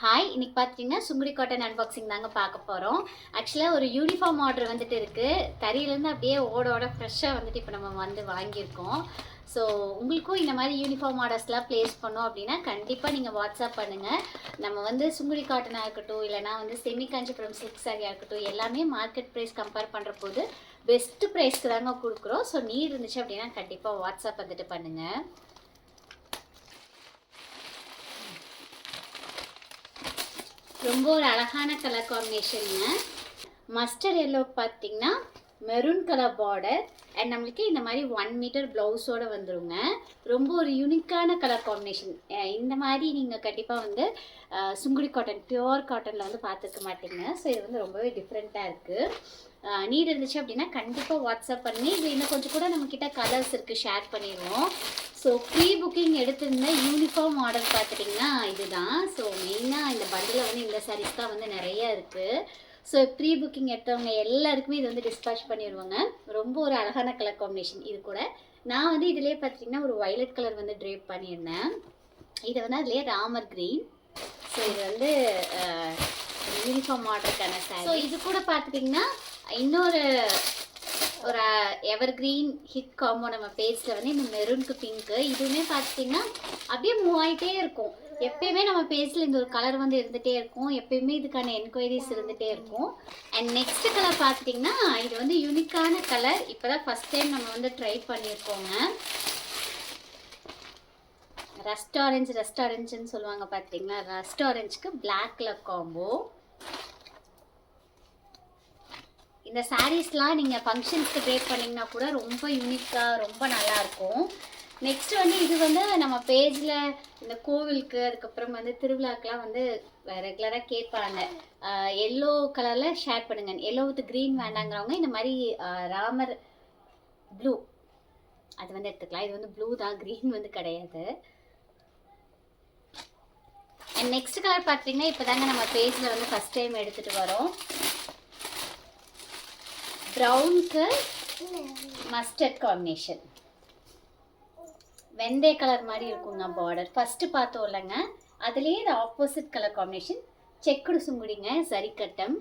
Hi, இன்னைக்கு பார்த்தீங்கன்னா Sungudi cotton unboxing தாங்க பார்க்க போகிறோம். ஆக்சுவலாக ஒரு யூனிஃபார்ம் ஆர்டர் வந்துட்டு இருக்குது. தறியிலேருந்து அப்படியே ஓட ஃப்ரெஷ்ஷாக வந்துட்டு இப்போ நம்ம வந்து வாங்கியிருக்கோம். ஸோ உங்களுக்கும் இந்த மாதிரி யூனிஃபார்ம் ஆர்டர்ஸ்லாம் ப்ளேஸ் பண்ணோம் அப்படின்னா கண்டிப்பாக நீங்கள் வாட்ஸ்அப் பண்ணுங்கள். நம்ம வந்து சுங்குடி காட்டனாக இருக்கட்டும், இல்லைனா வந்து செமி காஞ்சிபுரம் சில்க் சாரியாக இருக்கட்டும், எல்லாமே மார்க்கெட் ப்ரைஸ் கம்பேர் பண்ணுற போது பெஸ்ட்டு ப்ரைஸ்க்கு தாங்க கொடுக்குறோம். ஸோ நீட் இருந்துச்சு அப்படின்னா கண்டிப்பாக வாட்ஸ்அப் வந்துட்டு பண்ணுங்கள். ரொம்ப ஒரு அழகான கலர் காம்பினேஷனுங்க. மஸ்டர்ட் எல்லோ பார்த்தீங்கன்னா மெரூன் கலர் பார்டர் அண்ட் நம்மளுக்கு இந்த மாதிரி 1 மீட்டர் ப்ளவுஸோடு வந்துடுங்க. ரொம்ப ஒரு யூனிக்கான கலர் காம்பினேஷன். இந்த மாதிரி நீங்கள் கண்டிப்பாக வந்து சுங்குடி காட்டன் பியோர் காட்டனில் வந்து பார்த்துருக்க மாட்டீங்க. ஸோ இது வந்து ரொம்பவே டிஃப்ரெண்ட்டாக இருக்குது. நீட் இருந்துச்சு அப்படின்னா கண்டிப்பாக வாட்ஸ்அப் பண்ணி இது இன்னும் கொஞ்சம் கூட நம்மக்கிட்ட கலர்ஸ் இருக்குது, ஷேர் பண்ணிடுவோம். ஸோ ப்ரீ புக்கிங் எடுத்திருந்த யூனிஃபார்ம் ஆர்டர் பார்த்துட்டிங்கன்னா இதுதான். ஸோ மெயினாக இந்த பண்டில் வந்து இந்த சாரீஸ் தான் வந்து நிறைய இருக்குது. ஸோ ப்ரீ புக்கிங் எடுத்தவங்க எல்லாருக்குமே இது வந்து டிஸ்பேச் பண்ணிடுவாங்க. ரொம்ப ஒரு அழகான கலர் காம்பினேஷன். இது கூட நான் வந்து இதிலே பார்த்திங்கன்னா ஒரு வயலட் கலர் வந்து ட்ரேப் பண்ணியிருந்தேன். இதை வந்து அதிலே ராமர் க்ரீன். ஸோ இது வந்து யூனிஃபார்ம் ஆர்டருக்கான சாரி. ஸோ இது கூட பார்த்துட்டிங்கன்னா இன்னொரு ஒரு எவர் கிரீன் ஹிட் காம்போ நம்ம பேஜில் வந்து இந்த மெரூனுக்கு பிங்க்கு. இதுவுமே பார்த்துட்டிங்கன்னா அப்படியே மூவ் ஆகிட்டே இருக்கும். எப்பயுமே நம்ம பேஜில் இந்த ஒரு கலர் வந்து இருந்துகிட்டே இருக்கும். எப்பயுமே இதுக்கான என்கொயரிஸ் இருந்துகிட்டே இருக்கும். அண்ட் நெக்ஸ்ட் கலர் பார்த்துட்டிங்கன்னா இது வந்து யூனிக்கான கலர். இப்போ தான் ஃபஸ்ட் டைம் நம்ம வந்து ட்ரை பண்ணியிருக்கோங்க. ரஸ்ட் ஆரஞ்சுன்னு சொல்லுவாங்க பார்த்தீங்களா, ரஸ்ட் ஆரஞ்சுக்கு பிளாக் கலர் காம்போ. இந்த சாரீஸ்லாம் நீங்கள் ஃபங்க்ஷன்ஸ்க்கு ட்ரேப் பண்ணிங்கன்னா கூட ரொம்ப யூனிக்காக ரொம்ப நல்லாயிருக்கும். நெக்ஸ்ட் வந்து இது வந்து நம்ம பேஜில் இந்த கோவிலுக்கு அதுக்கப்புறம் வந்து திருவிழாக்கெலாம் வந்து ரெகுலராக கேட்பாங்க. எல்லோ கலரில் ஷேர் பண்ணுங்க, எல்லோ வித் க்ரீன் வேண்டாங்கிறவங்க இந்த மாதிரி ராமர் ப்ளூ அது வந்து எடுத்துக்கலாம். இது வந்து ப்ளூ தான், க்ரீன் வந்து கிடையாது. அண்ட் நெக்ஸ்ட் கலர் பார்த்தீங்கன்னா இப்போ தாங்க நம்ம பேஜில் வந்து ஃபஸ்ட் டைம் எடுத்துகிட்டு வரோம். ப்ரௌனுக்கு மஸ்டர்ட் காம்பினேஷன், வெந்தய கலர் மாதிரி இருக்குங்க பார்டர். ஃபஸ்ட்டு பார்த்தோம் இல்லைங்க, அதுலேயே இது ஆப்போசிட் கலர் காம்பினேஷன். செக்குடு சுங்குடிங்க, சரிக்கட்டம்.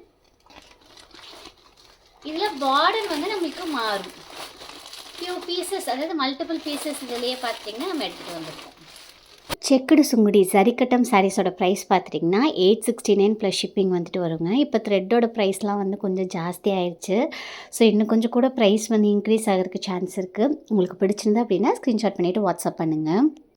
இதில் பார்டர் வந்து நம்மளுக்கு மாறும். ஃபியூ பீசஸ், அதாவது மல்டிபிள் பீசஸ் இதிலேயே பார்த்தீங்கன்னா நம்ம எடுத்துகிட்டு வந்துருக்கோம். செக்குடு சுங்குடி சரிக்கட்டம் சாரீஸோட ப்ரைஸ் பார்த்துட்டிங்கன்னா 869 ப்ளஸ் ஷிப்பிங் வந்துட்டு வருங்க. இப்போ த்ரெட்டோட ப்ரைஸ்லாம் வந்து கொஞ்சம் ஜாஸ்தி ஆயிடுச்சு. ஸோ இன்னும் கொஞ்சம் கூட ப்ரைஸ் வந்து இன்க்ரீஸ் ஆகிறதுக்கு சான்ஸ் இருக்குது. உங்களுக்கு பிடிச்சிருந்தா அப்படின்னா ஸ்க்ரீன்ஷாட் பண்ணிவிட்டு வாட்ஸ்அப் பண்ணுங்கள்.